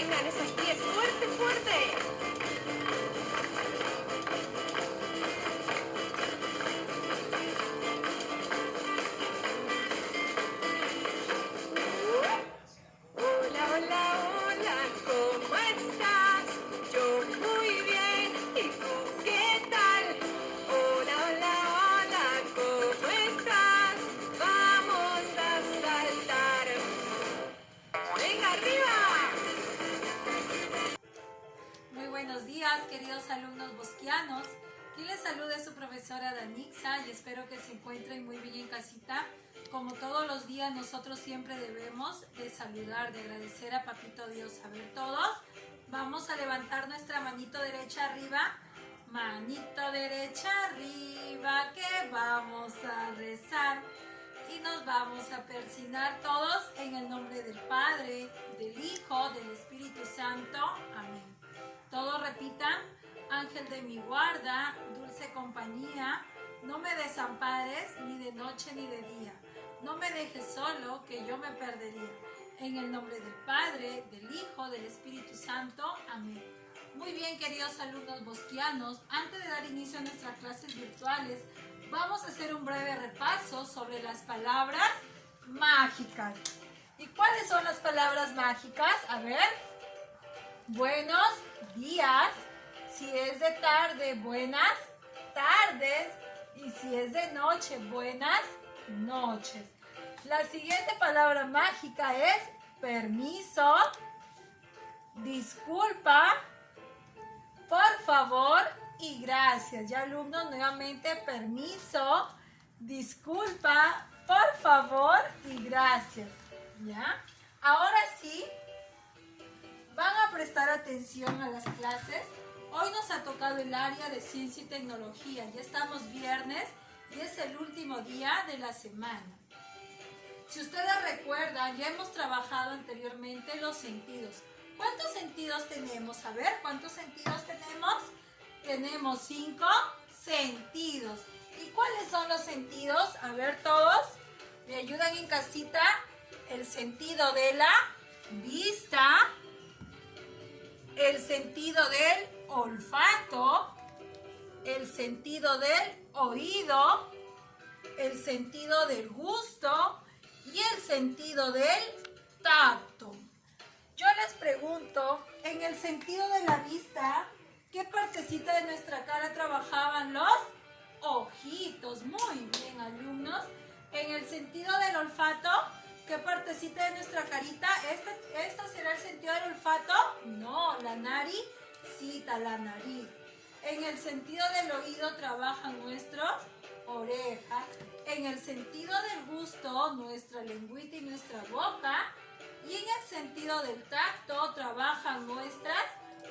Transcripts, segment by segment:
Mantengan esos pies fuerte, fuerte. Hola, hola, hola, ¿cómo estás? Yo muy bien, ¿y tú qué tal? Hola, hola, hola, ¿cómo estás? Vamos a saltar. ¡Venga, arriba! Muy buenos días, queridos alumnos bosquianos. Quien les saluda es su profesora Danixa y espero que se encuentren muy bien en casita. Como todos los días, nosotros siempre debemos de saludar, de agradecer a Papito Dios. A ver, todos, vamos a levantar nuestra manito derecha arriba. Manito derecha arriba, que vamos a rezar. Y nos vamos a persignar todos en el nombre del Padre, del Hijo, del Espíritu Santo. Amén. Todos repitan: ángel de mi guarda, dulce compañía, no me desampares ni de noche ni de día. No me dejes solo, que yo me perdería. En el nombre del Padre, del Hijo, del Espíritu Santo. Amén. Muy bien, queridos alumnos bosquianos, antes de dar inicio a nuestras clases virtuales, vamos a hacer un breve repaso sobre las palabras mágicas. ¿Y cuáles son las palabras mágicas? A ver. Buenos días. Si es de tarde, buenas tardes. Y si es de noche, buenas noches. La siguiente palabra mágica es permiso, disculpa, por favor y gracias. Ya, alumnos, nuevamente permiso, disculpa, por favor y gracias. ¿Ya? Ahora sí, van a prestar atención a las clases. Hoy nos ha tocado el área de ciencia y tecnología. Ya estamos viernes y es el último día de la semana. Si ustedes recuerdan, ya hemos trabajado anteriormente los sentidos. ¿Cuántos sentidos tenemos? A ver, ¿cuántos sentidos tenemos? Tenemos 5 sentidos. ¿Y cuáles son los sentidos? A ver, todos, ¿me ayudan en casita? El sentido de la vista, el sentido del olfato, el sentido del oído, el sentido del gusto y el sentido del tacto. Yo les pregunto, en el sentido de la vista, ¿qué partecita de nuestra cara trabajaban los ojitos? Muy bien, alumnos. En el sentido del olfato, ¿qué partecita de nuestra carita? ¿Esta será el sentido del olfato? No, la naricita, la nariz. En el sentido del oído trabajan nuestras orejas. En el sentido del gusto, nuestra lengüita y nuestra boca. Y en el sentido del tacto trabajan nuestras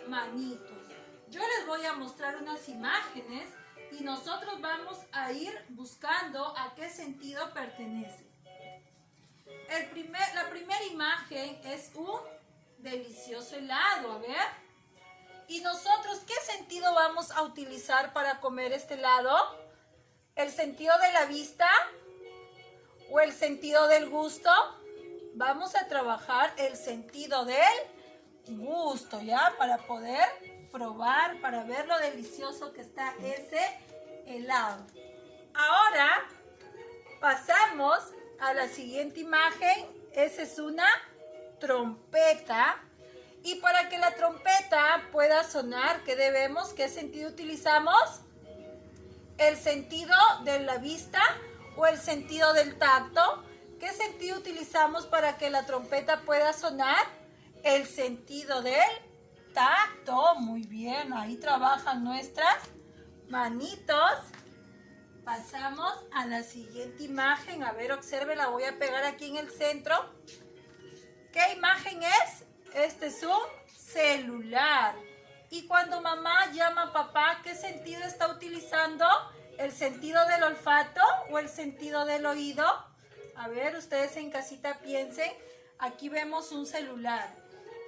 manitos. Yo les voy a mostrar unas imágenes y nosotros vamos a ir buscando a qué sentido pertenece. La primera imagen es un delicioso helado, a ver. ¿Y nosotros qué sentido vamos a utilizar para comer este helado? ¿El sentido de la vista o el sentido del gusto? Vamos a trabajar el sentido del gusto, ¿ya? Para poder probar, para ver lo delicioso que está ese helado. Ahora pasamos a la siguiente imagen. Esa es una trompeta. Y para que la trompeta pueda sonar, ¿qué debemos? ¿Qué sentido utilizamos? ¿El sentido de la vista o el sentido del tacto? ¿Qué sentido utilizamos para que la trompeta pueda sonar? El sentido del tacto. Muy bien, ahí trabajan nuestras manitos. Pasamos a la siguiente imagen. A ver, observe, la voy a pegar aquí en el centro. ¿Qué imagen es? Este es un celular. Y cuando mamá llama a papá, ¿qué sentido está utilizando? ¿El sentido del olfato o el sentido del oído? A ver, ustedes en casita piensen. Aquí vemos un celular.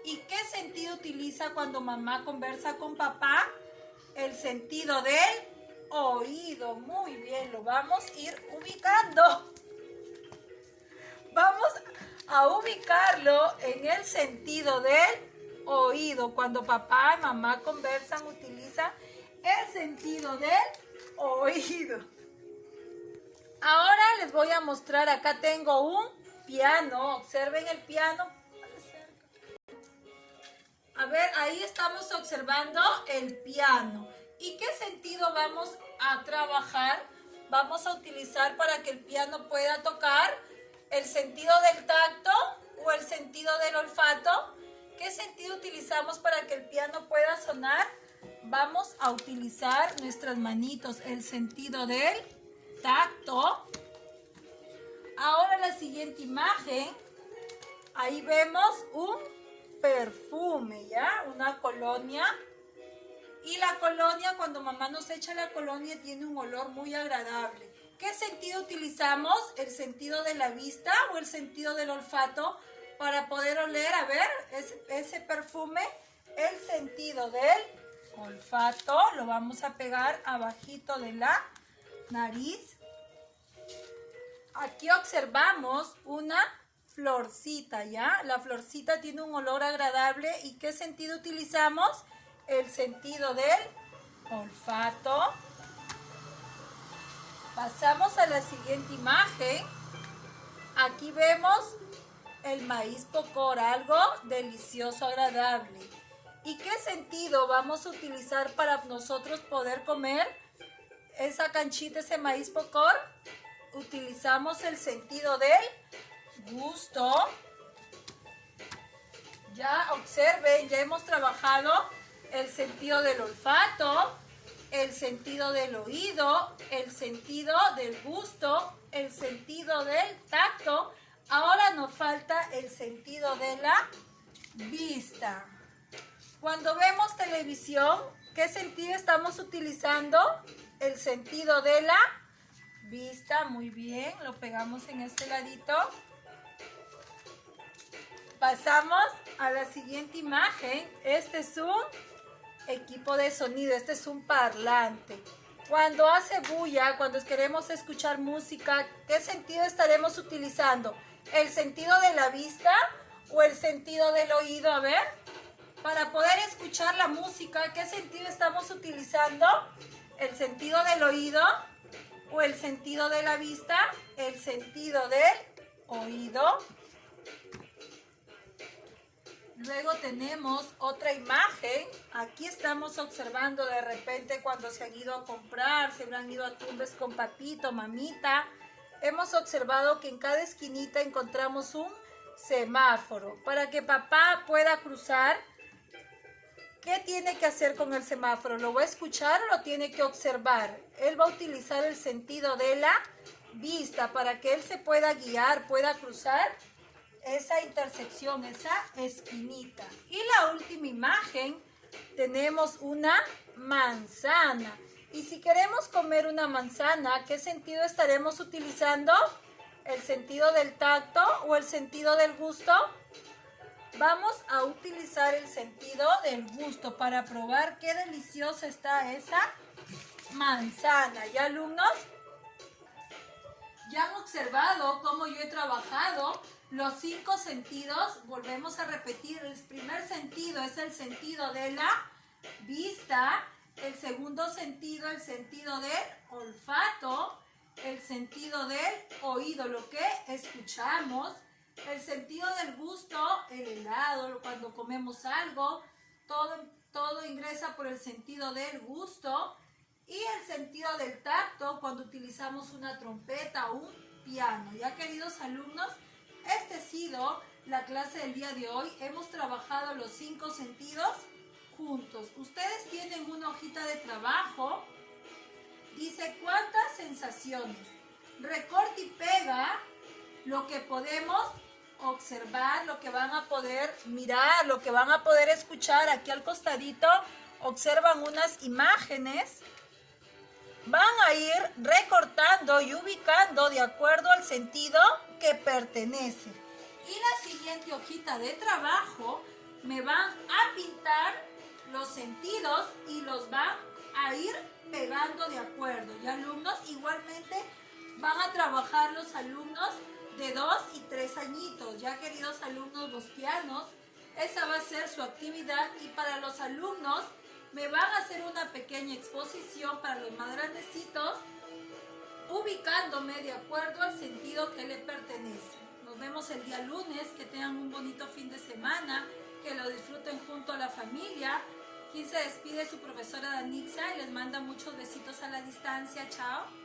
¿Y qué sentido utiliza cuando mamá conversa con papá? El sentido del oído. Muy bien, lo vamos a ir ubicando. Vamos a ubicarlo en el sentido del oído. Cuando papá y mamá conversan, utiliza el sentido del oído. Ahora les voy a mostrar, acá tengo un piano. Observen el piano. A ver, ahí estamos observando el piano. ¿Y qué sentido vamos a trabajar? Vamos a utilizar para que el piano pueda tocar el sentido del tacto o el sentido del olfato. ¿Qué sentido utilizamos para que el piano pueda sonar? Vamos a utilizar nuestras manitos, el sentido del tacto. Ahora la siguiente imagen, ahí vemos un perfume, ¿ya? Una colonia. Y la colonia, cuando mamá nos echa la colonia, tiene un olor muy agradable. ¿Qué sentido utilizamos? ¿El sentido de la vista o el sentido del olfato para poder oler? A ver, ese perfume, el sentido del olfato, lo vamos a pegar abajito de la nariz. Aquí observamos una florcita, ¿ya? La florcita tiene un olor agradable. ¿Y qué sentido utilizamos? El sentido del olfato. Pasamos a la siguiente imagen. Aquí vemos el maíz pocor, algo delicioso, agradable. ¿Y qué sentido vamos a utilizar para nosotros poder comer esa canchita, ese maíz pocor? Utilizamos el sentido del gusto. Ya observen, ya hemos trabajado el sentido del olfato, el sentido del oído, el sentido del gusto, el sentido del tacto. Ahora nos falta el sentido de la vista. Cuando vemos televisión, ¿qué sentido estamos utilizando? El sentido de la vista. Muy bien, lo pegamos en este ladito. Pasamos a la siguiente imagen. Este es un equipo de sonido, este es un parlante. Cuando hace bulla, cuando queremos escuchar música, ¿qué sentido estaremos utilizando? ¿El sentido de la vista o el sentido del oído? A ver, para poder escuchar la música, ¿qué sentido estamos utilizando? ¿El sentido del oído o el sentido de la vista? El sentido del oído. Luego tenemos otra imagen. Aquí estamos observando de repente cuando se han ido a comprar, se habrán ido a Tumbes con papito, mamita. Hemos observado que en cada esquinita encontramos un semáforo. Para que papá pueda cruzar, ¿qué tiene que hacer con el semáforo? ¿Lo va a escuchar o lo tiene que observar? Él va a utilizar el sentido de la vista para que él se pueda guiar, pueda cruzar esa intersección, esa esquinita. Y la última imagen, tenemos una manzana. Y si queremos comer una manzana, ¿qué sentido estaremos utilizando? ¿El sentido del tacto o el sentido del gusto? Vamos a utilizar el sentido del gusto para probar qué deliciosa está esa manzana. ¿Ya, alumnos? Ya han observado cómo yo he trabajado los 5 sentidos. Volvemos a repetir. El primer sentido es el sentido de la vista. El segundo sentido, el sentido del olfato. El sentido del oído, lo que escuchamos. El sentido del gusto, el helado, cuando comemos algo. Todo ingresa por el sentido del gusto. Y el sentido del tacto, cuando utilizamos una trompeta o un piano. Ya, queridos alumnos, esta ha sido la clase del día de hoy. Hemos trabajado los 5 sentidos juntos. Ustedes tienen una hojita de trabajo. Dice, ¿cuántas sensaciones? Recorta y pega lo que podemos observar, lo que van a poder mirar, lo que van a poder escuchar. Aquí al costadito observan unas imágenes. Van a ir recortando y ubicando de acuerdo al sentido que pertenece. Y la siguiente hojita de trabajo me van a pintar los sentidos y los van a ir pegando de acuerdo. Y alumnos, igualmente van a trabajar los alumnos de 2 y 3 añitos. Ya, queridos alumnos bosquianos, Esa va a ser su actividad y para los alumnos me van a hacer una pequeña exposición para los más grandecitos, ubicándome de acuerdo al sentido que le pertenece. Nos vemos el día lunes, que tengan un bonito fin de semana, que lo disfruten junto a la familia. Aquí se despide su profesora Danixa y les manda muchos besitos a la distancia. Chao.